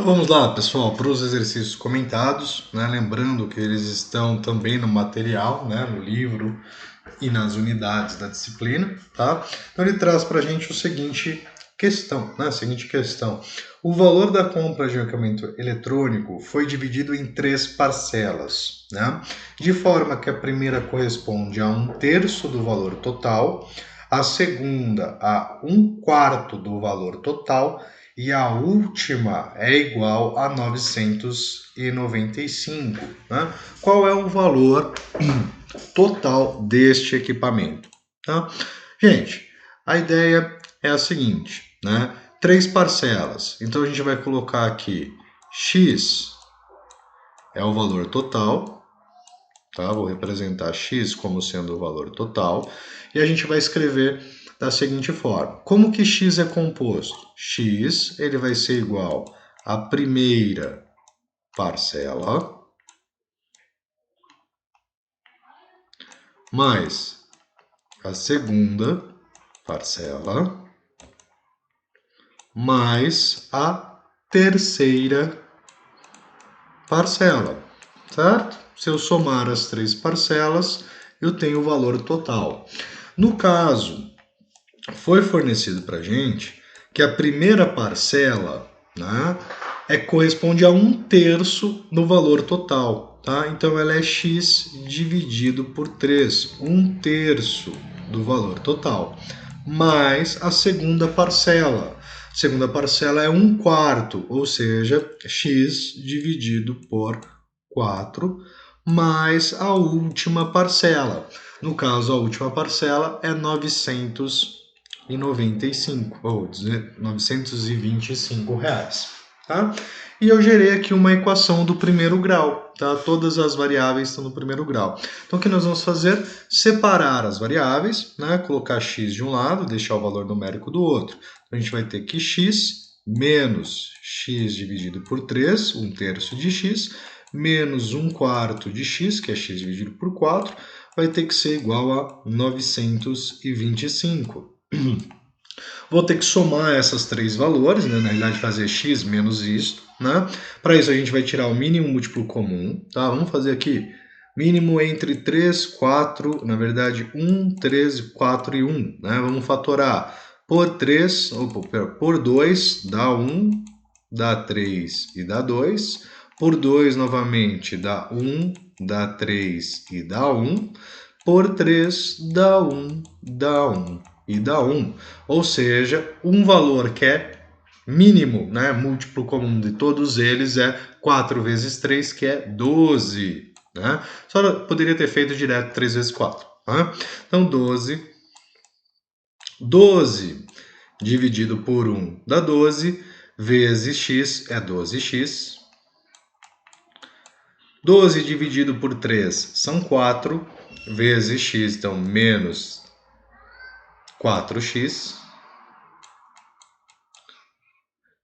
Então vamos lá, pessoal, para os exercícios comentados, né? Lembrando que eles estão também no material, né? No livro e nas unidades da disciplina, tá? Então ele traz para a gente o seguinte questão, né? A seguinte questão: o valor da compra de equipamento eletrônico foi dividido em 3 parcelas, né? De forma que a primeira corresponde a 1/3 do valor total, a segunda a 1/4 do valor total e a última é igual a 995, né? Qual é o valor total deste equipamento? Tá? Gente, a ideia é a seguinte, né? 3 parcelas. Então a gente vai colocar aqui x é o valor total, tá? Vou representar x como sendo o valor total e a gente vai escrever da seguinte forma: como que x é composto? X ele vai ser igual à primeira parcela mais a segunda parcela mais a terceira parcela, certo? Se eu somar as 3 parcelas, eu tenho o valor total. No caso, foi fornecido para a gente que a primeira parcela, né, corresponde a 1/3 do valor total, tá? Então ela é x dividido por 3, 1/3 do valor total, mais a segunda parcela. A segunda parcela é 1/4, ou seja, x dividido por 4, mais a última parcela. No caso, a última parcela é 995, ou R$ 925, tá? E eu gerei aqui uma equação do primeiro grau, tá? Todas as variáveis estão no primeiro grau. Então, o que nós vamos fazer? Separar as variáveis, né? Colocar x de um lado, deixar o valor numérico do outro. Então, a gente vai ter que x menos x dividido por 3, 1/3 de x, menos 1/4 de x, que é x dividido por 4, vai ter que ser igual a 925. Vou ter que somar esses 3 valores, né? Na realidade fazer x menos isso, né? Para isso a gente vai tirar o mínimo múltiplo comum, tá? Vamos fazer aqui mínimo entre 3, 4, na verdade 1, 13, 4 e 1, né? Vamos fatorar por 3, por 2 dá 1, dá 3 e dá 2, por 2 novamente dá 1, dá 3 e dá 1, por 3 dá 1, dá 1 e dá 1. Ou seja, um valor que é mínimo, né, múltiplo comum de todos eles é 4 vezes 3, que é 12. Né? Só poderia ter feito direto 3 vezes 4. Né? Então, 12 dividido por 1 dá 12, vezes x é 12x. 12 dividido por 3 são 4, vezes x, então menos 4x,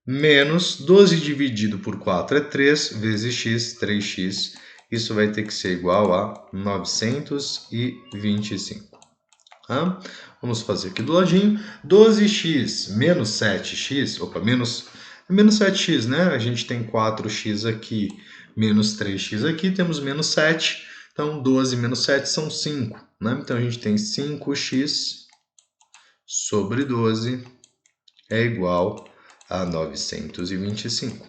menos 12 dividido por 4 é 3, vezes x, 3x. Isso vai ter que ser igual a 925. Tá? Vamos fazer aqui do ladinho. 12x menos 7x, menos 7x, né? A gente tem 4x aqui, menos 3x aqui, temos menos 7. Então, 12 menos 7 são 5. Né? Então, a gente tem 5x sobre 12 é igual a 925.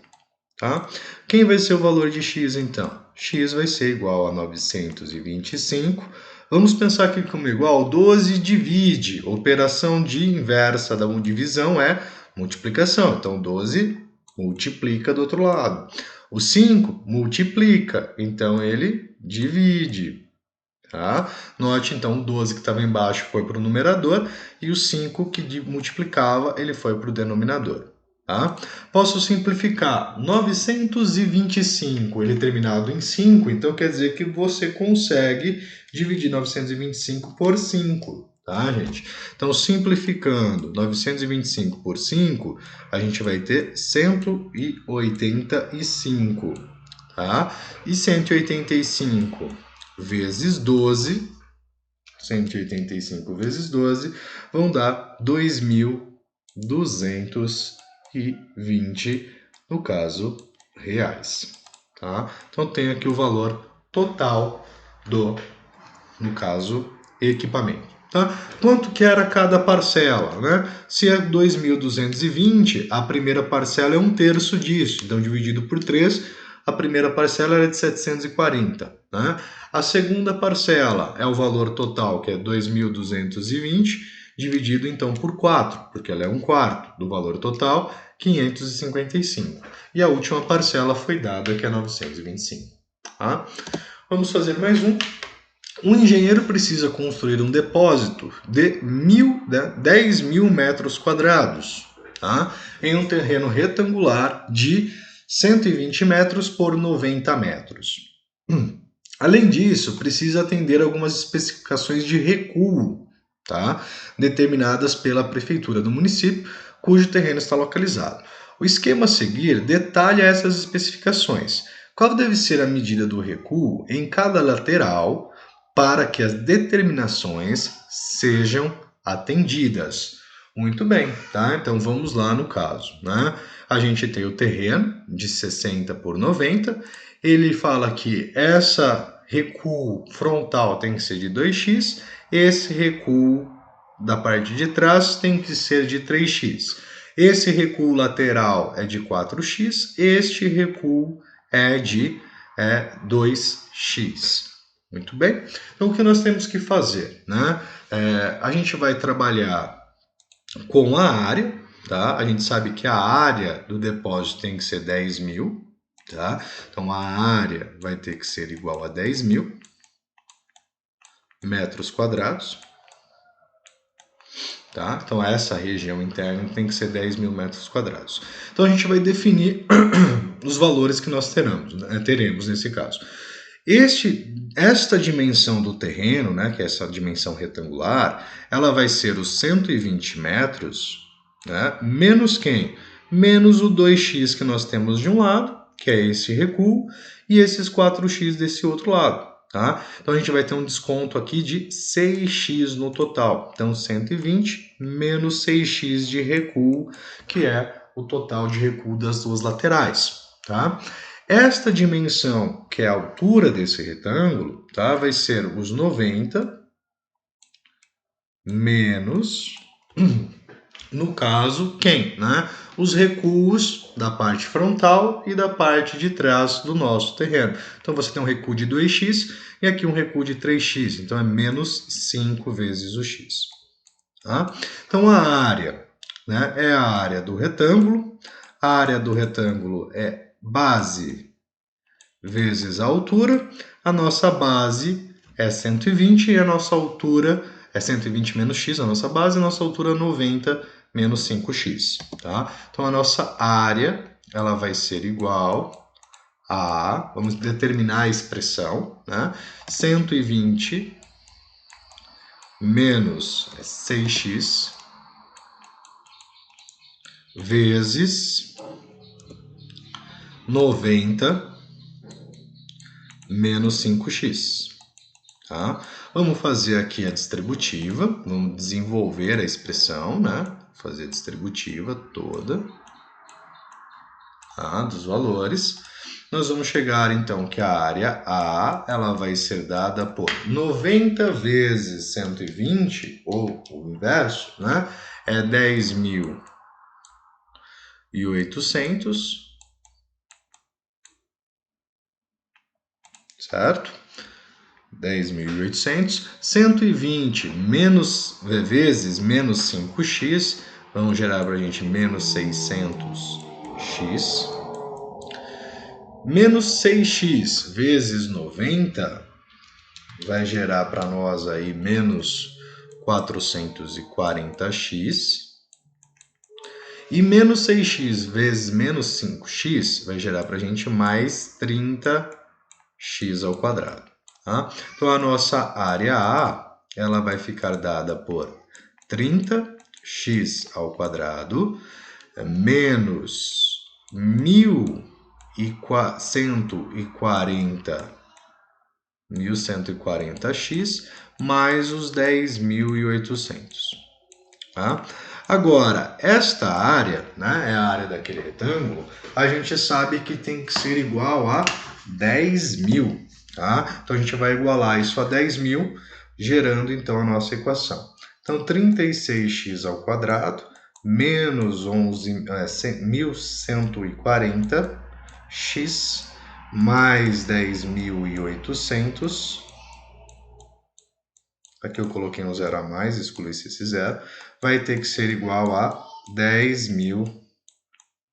Tá? Quem vai ser o valor de x, então? X vai ser igual a 925. Vamos pensar aqui comigo. 12 divide. Operação de inversa da divisão é multiplicação. Então, 12 multiplica do outro lado. O 5 multiplica. Então, ele divide. Tá? Note, então, o 12 que estava embaixo foi para o numerador e o 5 que multiplicava, ele foi para o denominador. Tá? Posso simplificar. 925, ele terminado em 5, então quer dizer que você consegue dividir 925 por 5. Tá, gente? Então, simplificando 925 por 5, a gente vai ter 185. Tá? E 185 vezes 12, 185 vezes 12, vão dar 2.220 no caso, reais. Tá? Então, tenho aqui o valor total do, no caso, equipamento. Tá? Quanto que era cada parcela? Né? Se é 2.220, a primeira parcela é 1/3 disso. Então, dividido por 3, a primeira parcela era de 740. Né? A segunda parcela é o valor total, que é 2.220, dividido então por 4, porque ela é 1/4 do valor total, 555. E a última parcela foi dada, que é 925. Tá? Vamos fazer mais um. Um engenheiro precisa construir um depósito de 10.000 metros quadrados, tá? Em um terreno retangular de 120 metros por 90 metros. Além disso, precisa atender algumas especificações de recuo, tá? Determinadas pela prefeitura do município, cujo terreno está localizado. O esquema a seguir detalha essas especificações. Qual deve ser a medida do recuo em cada lateral para que as determinações sejam atendidas? Muito bem, tá? Então vamos lá no caso, né? A gente tem o terreno de 60 por 90. Ele fala que essa recuo frontal tem que ser de 2x, esse recuo da parte de trás tem que ser de 3x. Esse recuo lateral é de 4x, este recuo é de 2x. Muito bem? Então, o que nós temos que fazer? Né? A gente vai trabalhar com a área, tá? A gente sabe que a área do depósito tem que ser 10.000, tá? Então, a área vai ter que ser igual a 10.000 metros quadrados. Tá? Então, essa região interna tem que ser 10.000 metros quadrados. Então, a gente vai definir os valores que nós teremos nesse caso. Esta dimensão do terreno, né, que é essa dimensão retangular, ela vai ser os 120 metros, né, menos quem? Menos o 2x que nós temos de um lado, que é esse recuo, e esses 4x desse outro lado. Tá? Então, a gente vai ter um desconto aqui de 6x no total. Então, 120 menos 6x de recuo, que é o total de recuo das duas laterais. Tá? Esta dimensão, que é a altura desse retângulo, tá? Vai ser os 90 menos, no caso, quem? Né? Os recuos da parte frontal e da parte de trás do nosso terreno. Então, você tem um recuo de 2x e aqui um recuo de 3x. Então, é menos 5 vezes o x. Tá? Então, a área, né, é a área do retângulo. A área do retângulo é base vezes a altura. A nossa base é 120 e a nossa altura é 120 menos x, a nossa base, a nossa altura é 90 menos 5x, tá? Então, a nossa área, ela vai ser igual a, vamos determinar a expressão, né? 120 menos 6x vezes 90 menos 5x, tá? Vamos fazer aqui a distributiva, vamos desenvolver a expressão, né? Fazer a distributiva toda, tá? Dos valores. Nós vamos chegar, então, que a área A, ela vai ser dada por 90 vezes 120, ou o inverso, né? É 10.800, certo? 10.800, 120 menos vezes menos 5x, vão gerar para a gente menos 600x. Menos 6x vezes 90 vai gerar para nós aí menos 440x. E menos 6x vezes menos 5x vai gerar para a gente mais 30x ao quadrado. Tá? Então, a nossa área A, ela vai ficar dada por 30x ao quadrado menos 1.140x mais os 10.800. Tá? Agora, esta área, né, é a área daquele retângulo, a gente sabe que tem que ser igual a 10.000, tá? Então, a gente vai igualar isso a 10.000, gerando, então, a nossa equação. Então, 36x ao quadrado menos 1.140x mais 10.800, aqui eu coloquei um zero a mais, excluí esse zero, vai ter que ser igual a 10.000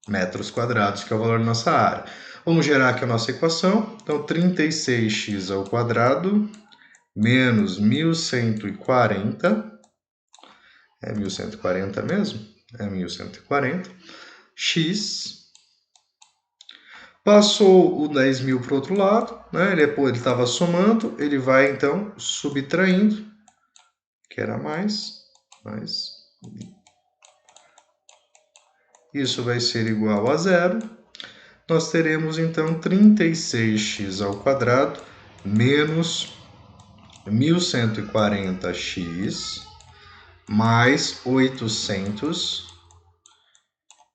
metros quadrados, que é o valor da nossa área. Vamos gerar aqui a nossa equação. Então, 36x ao quadrado menos 1.140, é 1.140 mesmo? É 1.140, x, passou o 10.000 para o outro lado, né? Ele estava somando, ele vai então subtraindo, que era mais, isso vai ser igual a zero. Nós teremos então 36x ao quadrado menos 1.140x mais 800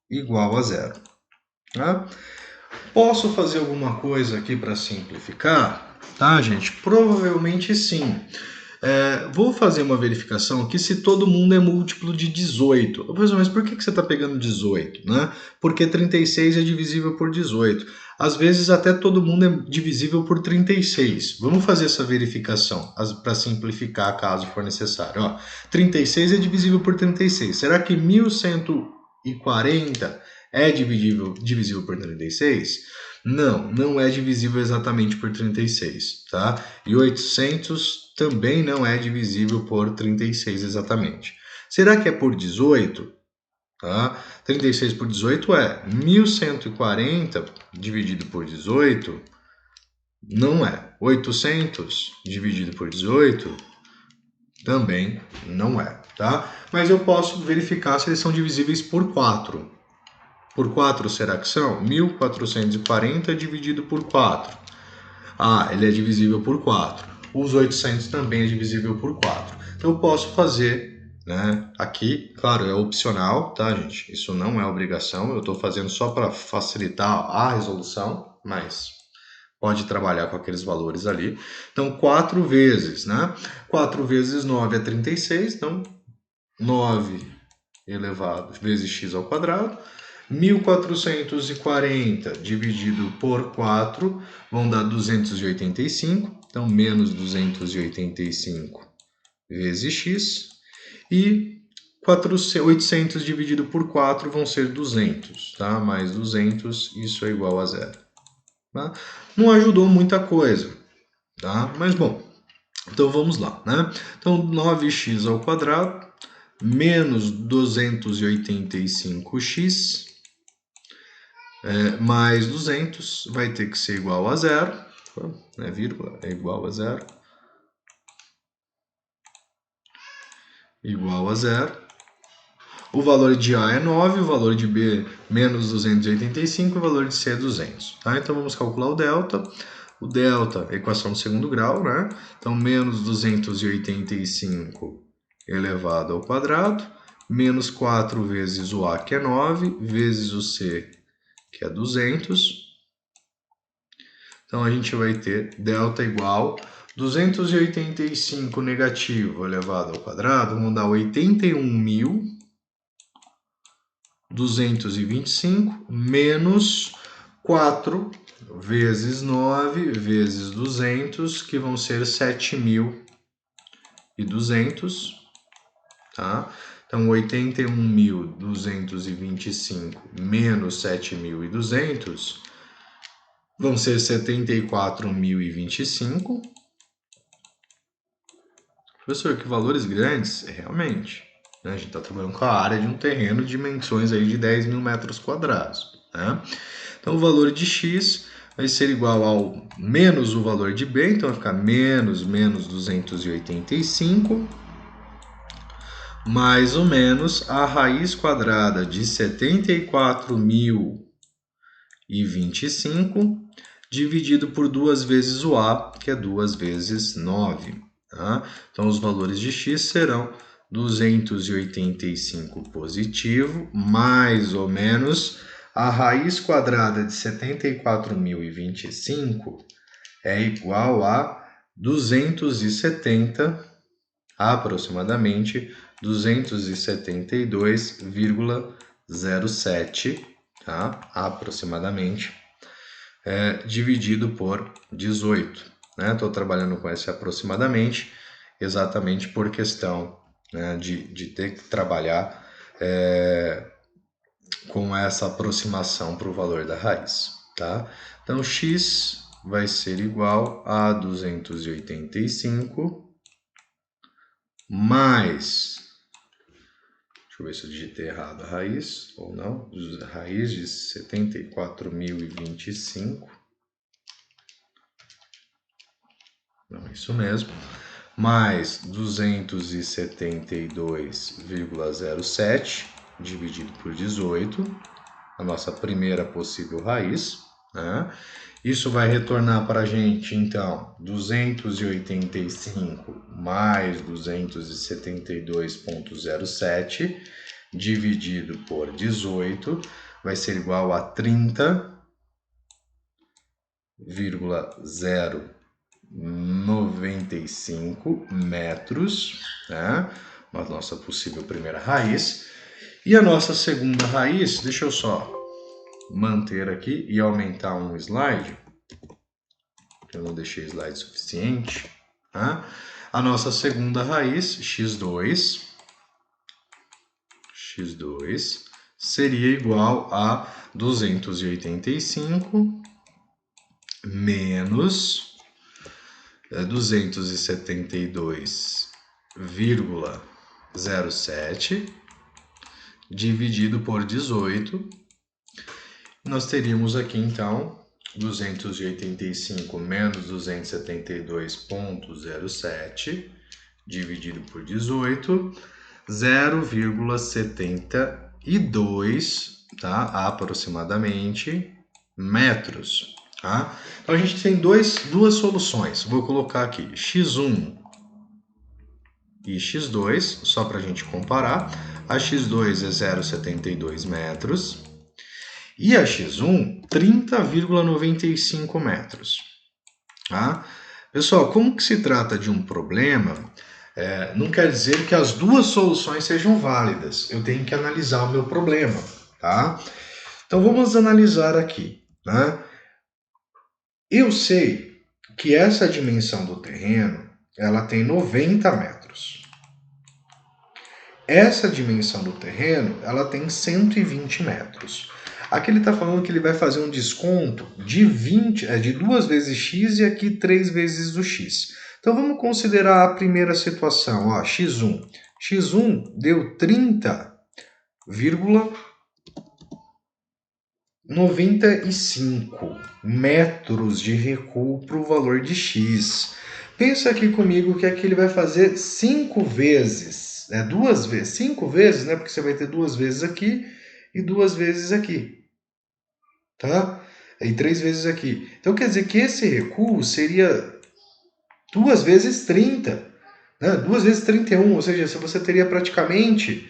igual a zero. Tá? Posso fazer alguma coisa aqui para simplificar? Tá, gente? Provavelmente sim. Vou fazer uma verificação aqui se todo mundo é múltiplo de 18. Professor, mas por que você está pegando 18? Né? Porque 36 é divisível por 18. Às vezes até todo mundo é divisível por 36. Vamos fazer essa verificação para simplificar caso for necessário. Ó, 36 é divisível por 36. Será que 1.140 é divisível por 36? Não, não é divisível exatamente por 36, tá? E 800 também não é divisível por 36 exatamente. Será que é por 18? Tá? 36 por 18 é 1.140 dividido por 18, não é. 800 dividido por 18 também não é, tá? Mas eu posso verificar se eles são divisíveis por 4. Por 4 será que são? 1.440 dividido por 4. Ah, ele é divisível por 4. Os 800 também é divisível por 4. Então eu posso fazer, né, aqui, claro, é opcional, tá, gente? Isso não é obrigação, eu estou fazendo só para facilitar a resolução, mas pode trabalhar com aqueles valores ali. Então, 4 vezes, né? 4 vezes 9 é 36, então 9 elevado vezes x ao quadrado. 1.440 dividido por 4 vão dar 285, então menos 285 vezes x, e 800 dividido por 4 vão ser 200, tá? Mais 200, isso é igual a zero. Tá? Não ajudou muita coisa, tá? Mas bom, então vamos lá, né? Então 9x ao quadrado menos 285x mais 200 vai ter que ser igual a zero, né, vírgula, é igual a zero, igual a zero. O valor de A é 9, o valor de B menos 285, o valor de C é 200. Tá? Então vamos calcular o delta. O delta é a equação do segundo grau, né? Então menos 285 elevado ao quadrado, menos 4 vezes o A, que é 9, vezes o C, que é 200. Então, a gente vai ter delta igual 285 negativo elevado ao quadrado, vamos dar 81.225 menos 4 vezes 9 vezes 200, que vão ser 7.200, tá? Então, 81.225 menos 7.200 vão ser 74.025. Professor, que valores grandes? Realmente. Né? A gente está trabalhando com a área de um terreno de dimensões aí de 10.000 metros quadrados. Né? Então, o valor de x vai ser igual ao menos o valor de b, então vai ficar menos 285, mais ou menos a raiz quadrada de 74.025, dividido por 2 vezes o A, que é 2 vezes 9. Tá? Então, os valores de x serão 285 positivo, mais ou menos a raiz quadrada de 74.025 é igual a 270, aproximadamente 272,07, tá? Aproximadamente, dividido por 18. Estou trabalhando com esse aproximadamente, exatamente por questão, né, de ter que trabalhar com essa aproximação para o valor da raiz. Tá? Então, x vai ser igual a 285 mais, deixa eu ver se eu digitei errado a raiz ou não, raiz de 74.025, não, isso mesmo, mais 272,07 dividido por 18, a nossa primeira possível raiz, né? Isso vai retornar para a gente, então, 285 mais 272,07 dividido por 18 vai ser igual a 30,095 metros, né? A nossa possível primeira raiz. E a nossa segunda raiz, deixa eu só manter aqui e aumentar um slide, eu não deixei slide suficiente, tá? A nossa segunda raiz, x2 seria igual a 285 menos 272,07 dividido por 18. Nós teríamos aqui, então, 285 menos 272,07 dividido por 18, 0,72, tá? Aproximadamente, metros. Tá? Então, a gente tem duas soluções. Vou colocar aqui x1 e x2, só para a gente comparar. A x2 é 0,72 metros. E a x1, 30,95 metros. Tá? Pessoal, como que se trata de um problema, não quer dizer que as duas soluções sejam válidas. Eu tenho que analisar o meu problema. Tá? Então, vamos analisar aqui. Né? Eu sei que essa dimensão do terreno ela tem 90 metros. Essa dimensão do terreno ela tem 120 metros. Aqui ele está falando que ele vai fazer um desconto de 2 vezes x e aqui 3 vezes o x. Então vamos considerar a primeira situação, ó, x1. x1 deu 30,95 metros de recuo para o valor de x. Pensa aqui comigo que aqui ele vai fazer 5 vezes, 2 vezes, 5 vezes, né? Porque você vai ter 2 vezes aqui e 2 vezes aqui. Tá? E 3 vezes aqui. Então quer dizer que esse recuo seria 2 vezes 30, né? 2 vezes 31, ou seja, você teria praticamente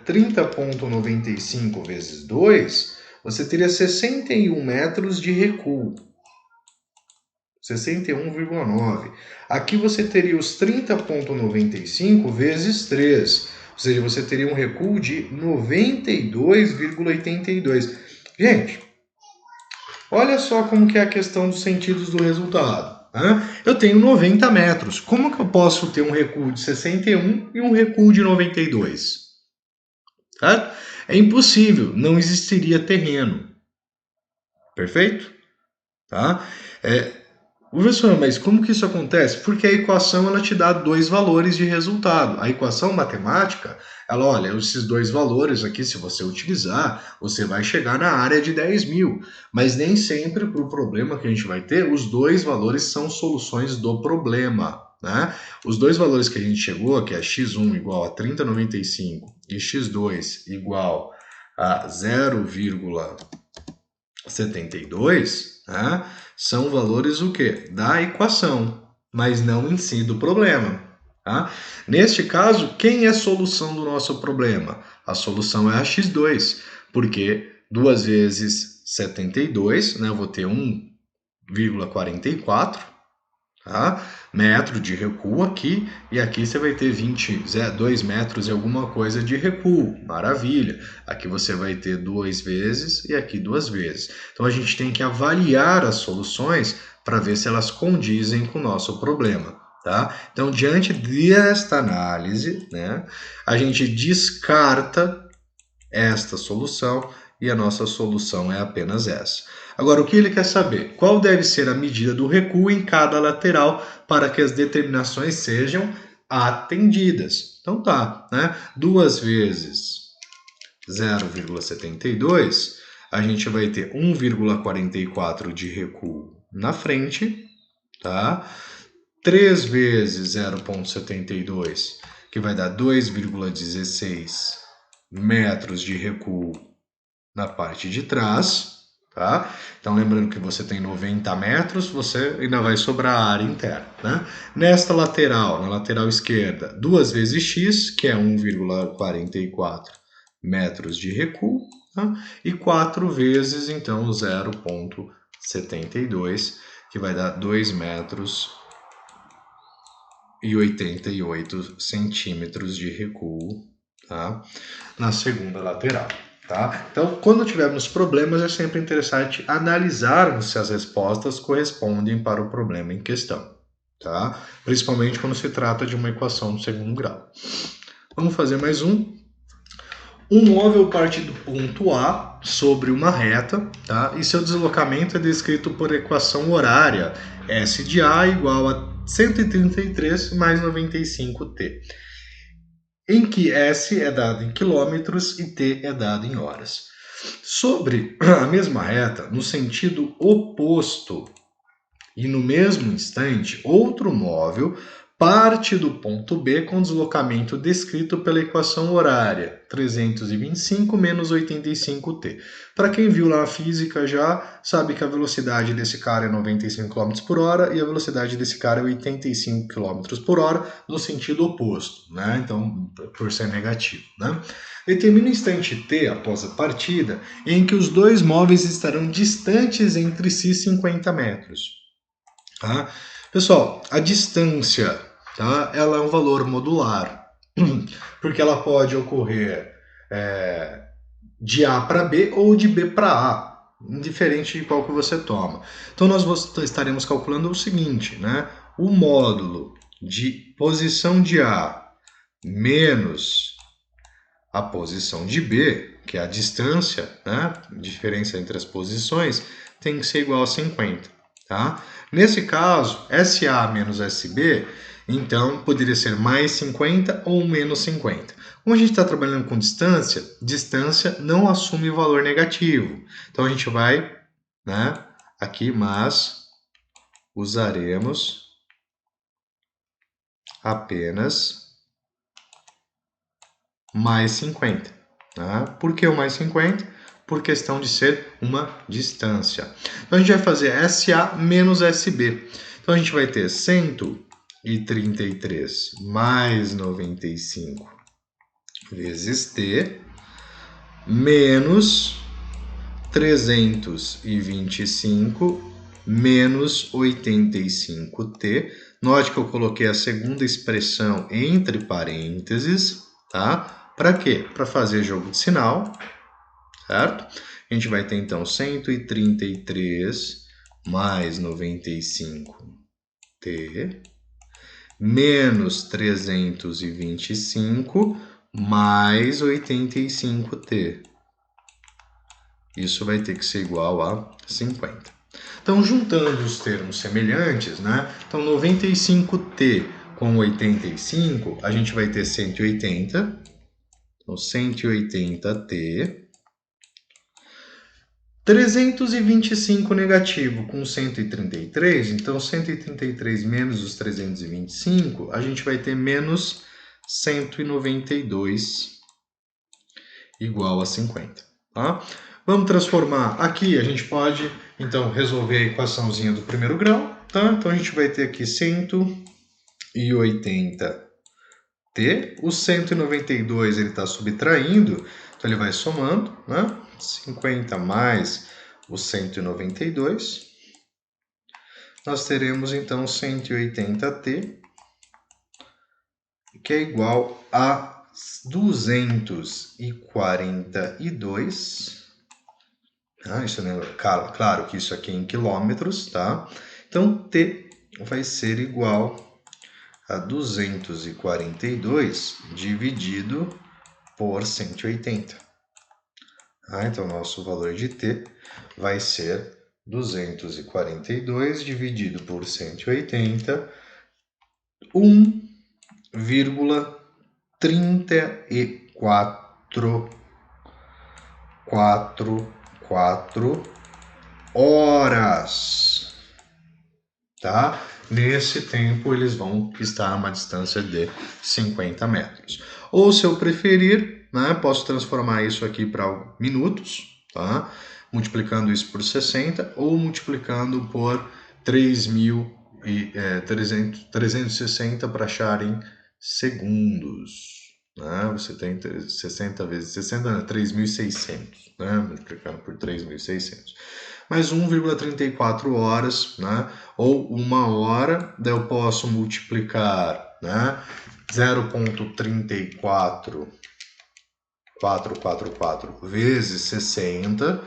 30,95 vezes 2, você teria 61 metros de recuo. 61,9. Aqui você teria os 30,95 vezes 3, ou seja, você teria um recuo de 92,82. Gente, olha só como que é a questão dos sentidos do resultado. Né? Eu tenho 90 metros. Como que eu posso ter um recuo de 61 e um recuo de 92? Tá? É impossível, não existiria terreno. Perfeito? Tá? Professor, mas como que isso acontece? Porque a equação ela te dá 2 valores de resultado. A equação matemática, ela olha, esses 2 valores aqui, se você utilizar, você vai chegar na área de 10.000. Mas nem sempre para o problema que a gente vai ter, os 2 valores são soluções do problema. Né? Os 2 valores que a gente chegou, que é x1 igual a 30,95 e x2 igual a 0,72, né? São valores o quê? Da equação, mas não em si do problema. Tá? Neste caso, quem é a solução do nosso problema? A solução é a x2, porque 2 vezes 72, né, eu vou ter 1,44, tá? Metro de recuo aqui, e aqui você vai ter 2 metros e alguma coisa de recuo, maravilha. Aqui você vai ter 2 vezes e aqui 2 vezes. Então a gente tem que avaliar as soluções para ver se elas condizem com o nosso problema. Tá? Então, diante desta análise, né, a gente descarta esta solução e a nossa solução é apenas essa. Agora, o que ele quer saber? Qual deve ser a medida do recuo em cada lateral para que as determinações sejam atendidas? Então tá, né? 2 vezes 0,72, a gente vai ter 1,44 de recuo na frente, tá? 3 vezes 0,72, que vai dar 2,16 metros de recuo na parte de trás, tá? Então, lembrando que você tem 90 metros, você ainda vai sobrar a área interna, né? Nesta lateral, na lateral esquerda, 2 vezes x, que é 1,44 metros de recuo, tá? E 4 vezes, então, 0,72, que vai dar 2 metros e 88 centímetros de recuo, tá? Na segunda lateral. Tá? Então, quando tivermos problemas, é sempre interessante analisarmos se as respostas correspondem para o problema em questão. Tá? Principalmente quando se trata de uma equação do segundo grau. Vamos fazer mais um. Um móvel parte do ponto A sobre uma reta, tá? E seu deslocamento é descrito por equação horária S de A igual a 133 mais 95t, em que S é dado em quilômetros e T é dado em horas. Sobre a mesma reta, no sentido oposto e no mesmo instante, outro móvel parte do ponto B com deslocamento descrito pela equação horária 325 menos 85t. Para quem viu lá a física já sabe que a velocidade desse cara é 95 km por hora e a velocidade desse cara é 85 km por hora no sentido oposto, né? Então, por ser negativo, né? Determina o instante t após a partida em que os dois móveis estarão distantes entre si 50 metros. Tá? Pessoal, a distância, tá? Ela é um valor modular, porque ela pode ocorrer de A para B ou de B para A, indiferente de qual que você toma. Então nós estaremos calculando o seguinte, né? O módulo de posição de A menos a posição de B, que é a distância, né? Diferença entre as posições, tem que ser igual a 50. Tá? Nesse caso, SA menos SB, então poderia ser mais 50 ou menos 50. Como a gente está trabalhando com distância, distância não assume valor negativo. Então a gente vai, né, aqui, mas usaremos apenas mais 50. Tá? Por que o mais 50? Por questão de ser uma distância. Então a gente vai fazer SA menos SB. Então a gente vai ter 133 mais 95 vezes T menos 325 menos 85T. Note que eu coloquei a segunda expressão entre parênteses, tá? Para quê? Para fazer jogo de sinal, certo? A gente vai ter então 133 mais 95t menos 325 mais 85t. Isso vai ter que ser igual a 50. Então, juntando os termos semelhantes, né? Então, 95t com 85, a gente vai ter 180. Então, 180t. 325 negativo com 133, então 133 menos os 325, a gente vai ter menos 192 igual a 50. Tá? Vamos transformar aqui, a gente pode então resolver a equaçãozinha do primeiro grau. Tá? Então a gente vai ter aqui 180 T. O 192 ele está subtraindo, então ele vai somando, né? 50 mais o 192. Nós teremos então 180T, que é igual a 242. Isso, né? Claro que isso aqui é em quilômetros, tá? Então, T vai ser igual a 242 dividido por 180. Então, nosso valor de T vai ser 242 dividido por 180, 1,3444 horas, tá? Nesse tempo eles vão estar a uma distância de 50 metros. Ou se eu preferir, né, posso transformar isso aqui para minutos, tá? Multiplicando isso por 60 ou multiplicando por 360 para achar em segundos. Né? Você tem 60 vezes 60, né? 3.600, né? Multiplicando por 3.600. Mais 1,34 horas, né? Ou 1 hora, daí eu posso multiplicar, né? 0,34444 vezes 60,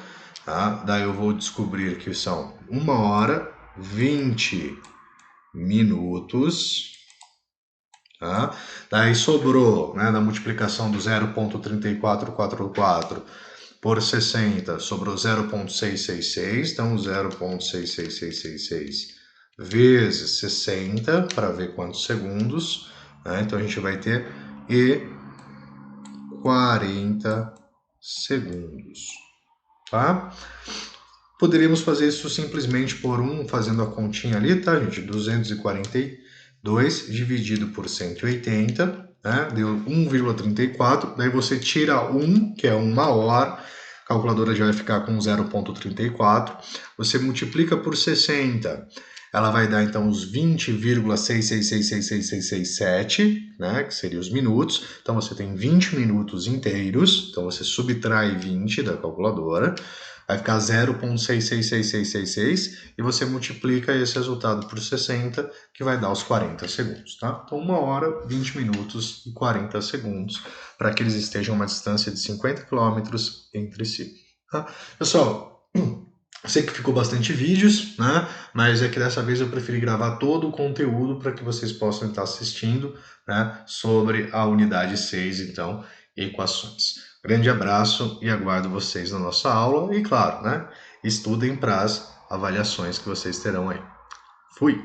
tá? Daí eu vou descobrir que são 1 hora, 20 minutos, tá? Daí sobrou, né, na multiplicação do 0,3444 por 60, sobrou 0,666, então 0,66666 vezes 60, para ver quantos segundos, né? Então a gente vai ter 40 segundos, tá? Poderíamos fazer isso simplesmente por fazendo a continha ali, tá, gente? 242 dividido por 180, né? Deu 1,34. Daí você tira 1, que é 1 hora, a calculadora já vai ficar com 0,34. Você multiplica por 60, ela vai dar então os 20,6666667, né? Que seriam os minutos. Então você tem 20 minutos inteiros, então você subtrai 20 da calculadora. Vai ficar 0,666666 e você multiplica esse resultado por 60, que vai dar os 40 segundos, tá? Então, 1 hora, 20 minutos e 40 segundos para que eles estejam a uma distância de 50 km entre si, tá? Pessoal, sei que ficou bastante vídeos, né? Mas é que dessa vez eu preferi gravar todo o conteúdo para que vocês possam estar assistindo, né? Sobre a unidade 6, então, equações. Grande abraço e aguardo vocês na nossa aula e, claro, né, estudem para as avaliações que vocês terão aí. Fui!